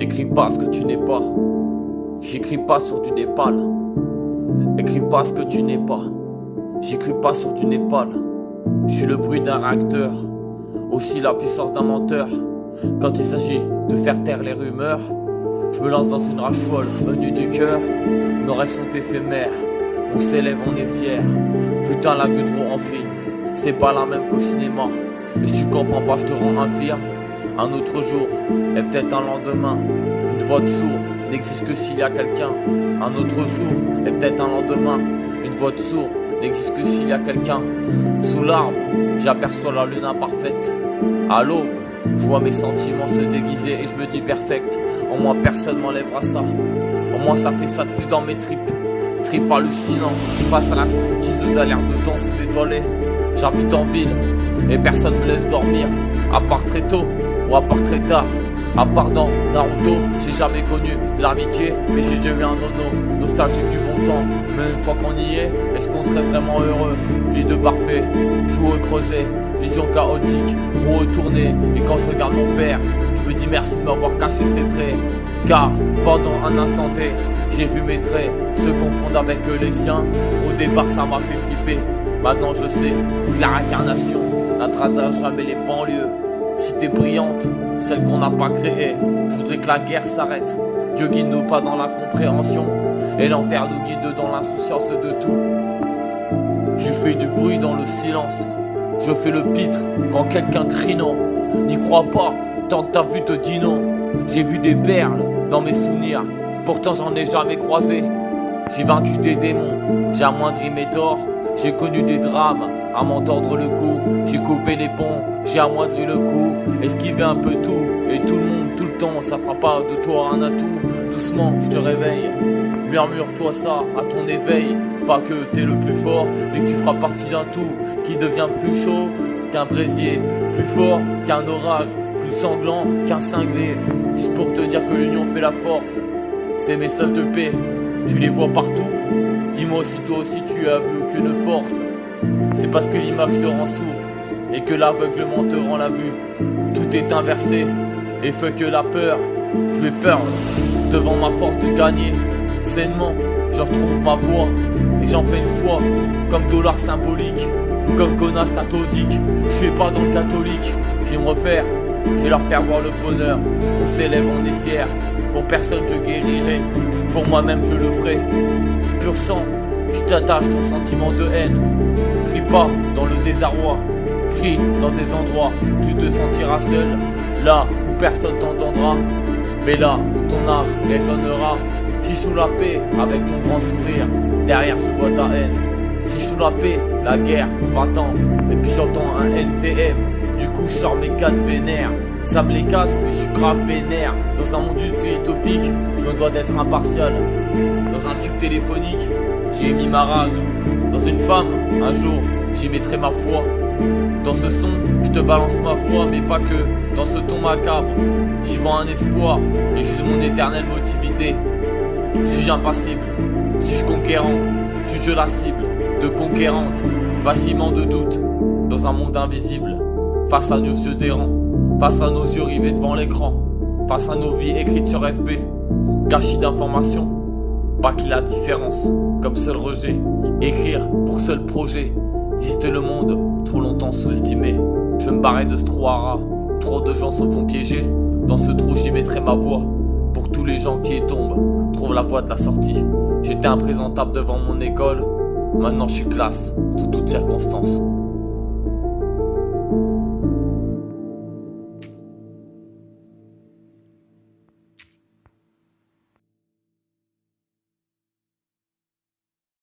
Écris pas ce que tu n'es pas. J'écris pas sur du Népal. Écris pas ce que tu n'es pas. J'écris pas sur du Népal. Je suis le bruit d'un réacteur, aussi la puissance d'un menteur. Quand il s'agit de faire taire les rumeurs, je me lance dans une rage folle venue du cœur. Nos rêves sont éphémères, on s'élève, on est fier. Putain, la Gudron en film, c'est pas la même qu'au cinéma. Et si tu comprends pas, je te rends infirme. Un autre jour, et peut-être un lendemain. Une voix de sourd n'existe que s'il y a quelqu'un. Un autre jour, et peut-être un lendemain. Une voix de sourd n'existe que s'il y a quelqu'un. Sous l'arbre, j'aperçois la lune imparfaite. À l'aube, je vois mes sentiments se déguiser et je me dis perfect. Au moins personne m'enlèvera ça. Au moins ça fait ça de plus dans mes tripes. Trip hallucinant, face à la striptease à l'air de danse étoilée. J'habite en ville et personne me laisse dormir. À part très tôt ou à part très tard. À part dans Naruto, j'ai jamais connu l'amitié, mais j'ai déjà eu un nono, nostalgique du bon temps. Mais une fois qu'on y est-ce qu'on serait vraiment heureux? Vie de parfait, joueux creusé, vision chaotique, roue retournée. Et quand je regarde mon père, je me dis merci de m'avoir caché ses traits. Car pendant un instant T, j'ai vu mes traits se confondre avec les siens. Au départ ça m'a fait flipper, maintenant je sais que la réincarnation n'atteindra jamais les banlieues. Cité brillante, celle qu'on n'a pas créée. Je voudrais que la guerre s'arrête. Dieu guide-nous pas dans la compréhension, et l'enfer nous guide dans l'insouciance de tout. Je fais du bruit dans le silence. Je fais le pitre quand quelqu'un crie non. N'y crois pas, tant que t'as vu te dis non. J'ai vu des perles dans mes souvenirs, pourtant j'en ai jamais croisé. J'ai vaincu des démons, j'ai amoindri mes torts. J'ai connu des drames à m'en tordre le cou. J'ai coupé les ponts, j'ai amoindri le coup. Esquivé un peu tout, et tout le monde, tout le temps. Ça fera pas de toi un atout. Doucement, je te réveille. Murmure-toi ça à ton éveil. Pas que t'es le plus fort, mais que tu feras partie d'un tout qui devient plus chaud qu'un brésier, plus fort qu'un orage, plus sanglant qu'un cinglé. Juste pour te dire que l'union fait la force. Ces messages de paix, tu les vois partout. Dis-moi si toi aussi tu as vu aucune force. C'est parce que l'image te rend sourd et que l'aveuglement te rend la vue. Tout est inversé et fait que la peur. Tu es peur devant ma force de gagner. Sainement, je retrouve ma voix et j'en fais une foi. Comme dollar symbolique ou comme connasse cathodique. Je suis pas dans le catholique, je vais me refaire. Je vais leur faire voir le bonheur. On s'élève, on est fier. Pour personne je guérirai, pour moi-même je le ferai. Pur sang, je t'attache ton sentiment de haine. Crie pas dans le désarroi, crie dans des endroits où tu te sentiras seul. Là où personne t'entendra, mais là où ton âme résonnera. Si je sous la paix avec ton grand sourire, derrière je vois ta haine. Si je sous la paix, la guerre va-t'en. Et puis j'entends un NTM, du coup je sors mes 4 vénères. Ça me les casse, mais je suis grave vénère. Dans un monde utopique, je me dois d'être impartial. Dans un tube téléphonique, j'ai mis ma rage. Dans une femme, un jour, j'y mettrai ma foi. Dans ce son, je te balance ma voix, mais pas que. Dans ce ton macabre, j'y vois un espoir. Et juste mon éternelle motivité. Suis-je impassible? Suis-je conquérant? Suis-je la cible de conquérante? Vacillement de doute, dans un monde invisible. Face à nos yeux d'errants, face à nos yeux rivés devant l'écran, face à nos vies écrites sur FB, gâchis d'informations, pas qu'il y a différence, comme seul rejet, écrire pour seul projet, visiter le monde, trop longtemps sous-estimé, je me barrais de ce trou à rats, où trop de gens se font piéger, dans ce trou j'y mettrai ma voix, pour tous les gens qui y tombent, trouvent la voie de la sortie, j'étais imprésentable devant mon école, maintenant je suis classe, sous toutes circonstances.